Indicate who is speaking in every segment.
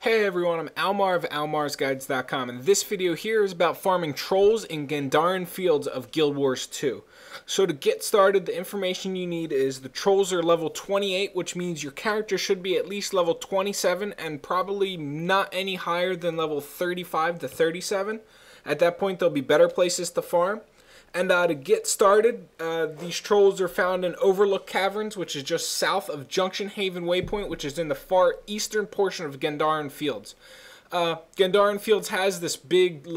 Speaker 1: Hey everyone, I'm Almar of almarsguides.com, and this video here is about farming trolls in Gendarran fields of Guild Wars 2. So to get started, the information you need is the trolls are level 28, which means your character should be at least level 27 and probably not any higher than level 35 to 37. At that point, there'll be better places to farm. And to get started, these trolls are found in Overlook Caverns, which is just south of Junction Haven Waypoint, which is in the far eastern portion of Gendarran Fields. Gendarran Fields has this big,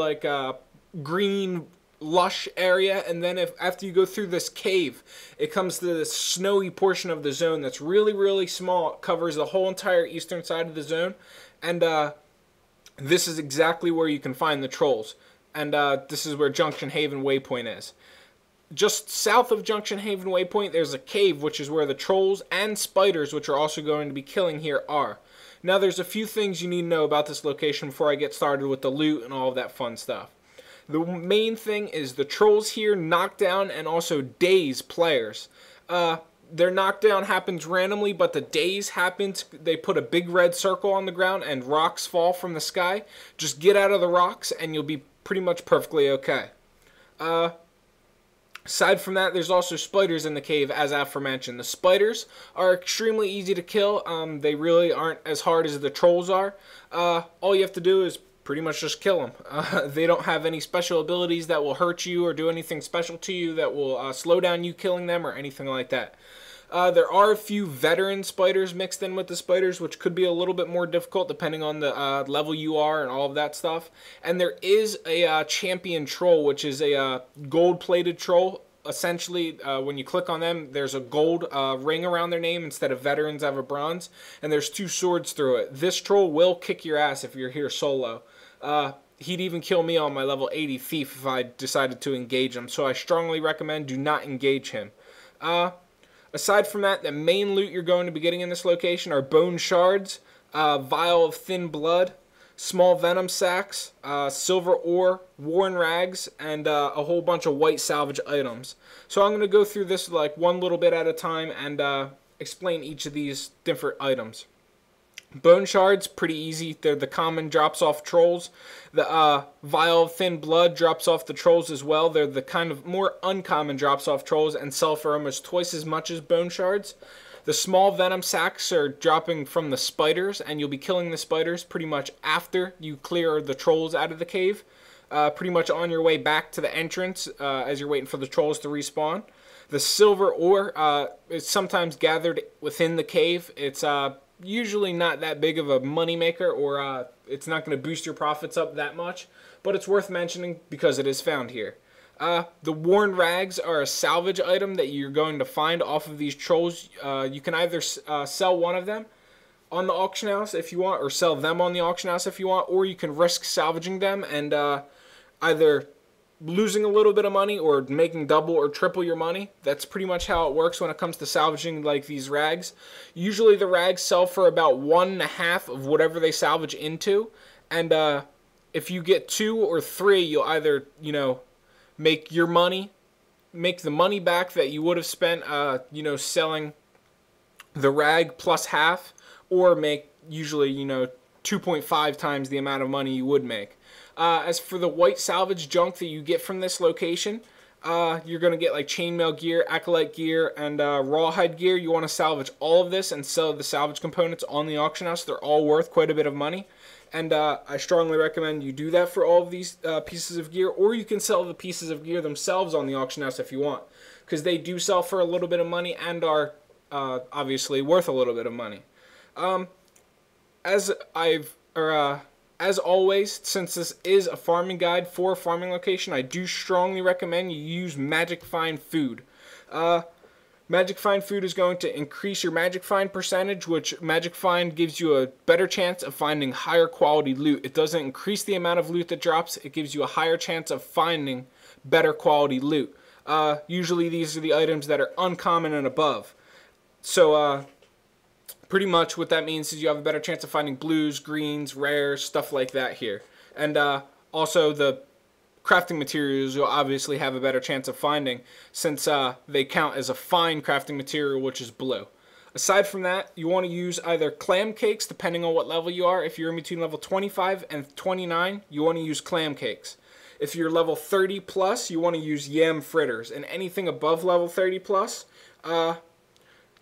Speaker 1: green, lush area, and then after you go through this cave, it comes to this snowy portion of the zone that's really, really small. It covers the whole entire eastern side of the zone, and this is exactly where you can find the trolls. And this is where Junction Haven Waypoint is. Just south of Junction Haven Waypoint, there's a cave, which is where the trolls and spiders, which are also going to be killing here, are. Now, there's a few things you need to know about this location before I get started with the loot and all of that fun stuff. The main thing is the trolls here knock down and also daze players. Their knockdown happens randomly, but the daze happens. They put a big red circle on the ground and rocks fall from the sky. Just get out of the rocks and you'll be pretty much perfectly okay. Aside from that, there's also spiders in the cave, as aforementioned. The spiders are extremely easy to kill. They really aren't as hard as the trolls are. All you have to do is pretty much just kill them. They don't have any special abilities that will hurt you or do anything special to you that will slow down you killing them or anything like that. There are a few veteran spiders mixed in with the spiders, which could be a little bit more difficult depending on the level you are and all of that stuff. And there is a champion troll, which is a gold-plated troll. Essentially, when you click on them, there's a gold ring around their name instead of veterans have a bronze. And there's two swords through it. This troll will kick your ass if you're here solo. He'd even kill me on my level 80 thief if I decided to engage him. So I strongly recommend do not engage him. Aside from that, the main loot you're going to be getting in this location are bone shards, vial of thin blood, small venom sacks, silver ore, worn rags, and a whole bunch of white salvage items. So I'm going to go through this like one little bit at a time and explain each of these different items. Bone shards, pretty easy. They're the common drops off trolls. The vial of thin blood drops off the trolls as well. They're the kind of more uncommon drops off trolls and sell for almost twice as much as bone shards. The small venom sacks are dropping from the spiders, and you'll be killing the spiders pretty much after you clear the trolls out of the cave. Pretty much on your way back to the entrance as you're waiting for the trolls to respawn. The silver ore is sometimes gathered within the cave. It's usually not that big of a money maker, or it's not going to boost your profits up that much, but it's worth mentioning because it is found here. The worn rags are a salvage item that you're going to find off of these trolls. You can either sell one of them on the auction house if you want, or sell them on the auction house if you want, or you can risk salvaging them and either losing a little bit of money or making double or triple your money. That's pretty much how it works when it comes to salvaging like these rags. Usually the rags sell for about 1.5 of whatever they salvage into, and if you get 2 or 3, you'll either, make your money, make the money back that you would have spent, selling the rag plus half, or make usually, 2.5 times the amount of money you would make. As for the white salvage junk that you get from this location, you're going to get like chainmail gear, acolyte gear, and rawhide gear. You want to salvage all of this and sell the salvage components on the auction house. They're all worth quite a bit of money. And I strongly recommend you do that for all of these pieces of gear, or you can sell the pieces of gear themselves on the auction house if you want, because they do sell for a little bit of money and are obviously worth a little bit of money. As always, since this is a farming guide for a farming location, I do strongly recommend you use Magic Find food. Magic Find food is going to increase your Magic Find percentage, which Magic Find gives you a better chance of finding higher quality loot. It doesn't increase the amount of loot that drops, it gives you a higher chance of finding better quality loot. Usually these are the items that are uncommon and above. So, pretty much what that means is you have a better chance of finding blues, greens, rares, stuff like that here. And also the crafting materials you'll obviously have a better chance of finding, since they count as a fine crafting material, which is blue. Aside from that, you want to use either clam cakes, depending on what level you are. If you're in between level 25 and 29, you want to use clam cakes. If you're level 30 plus, you want to use yam fritters. And anything above level 30 plus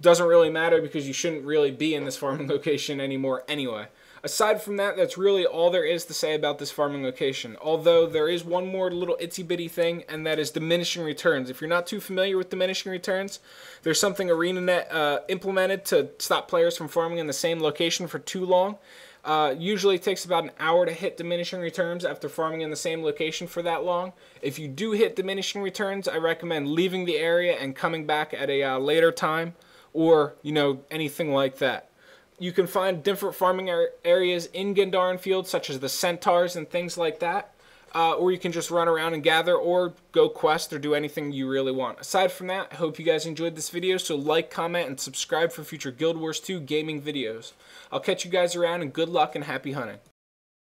Speaker 1: doesn't really matter, because you shouldn't really be in this farming location anymore anyway. Aside from that, that's really all there is to say about this farming location. Although there is one more little itsy bitty thing, and that is diminishing returns. If you're not too familiar with diminishing returns, there's something ArenaNet implemented to stop players from farming in the same location for too long. Usually it takes about an hour to hit diminishing returns after farming in the same location for that long. If you do hit diminishing returns, I recommend leaving the area and coming back at a later time, or, you know, anything like that. You can find different farming areas in Gendarran fields, such as the centaurs and things like that. Or you can just run around and gather, or go quest, or do anything you really want. Aside from that, I hope you guys enjoyed this video, so like, comment, and subscribe for future Guild Wars 2 gaming videos. I'll catch you guys around, and good luck and happy hunting.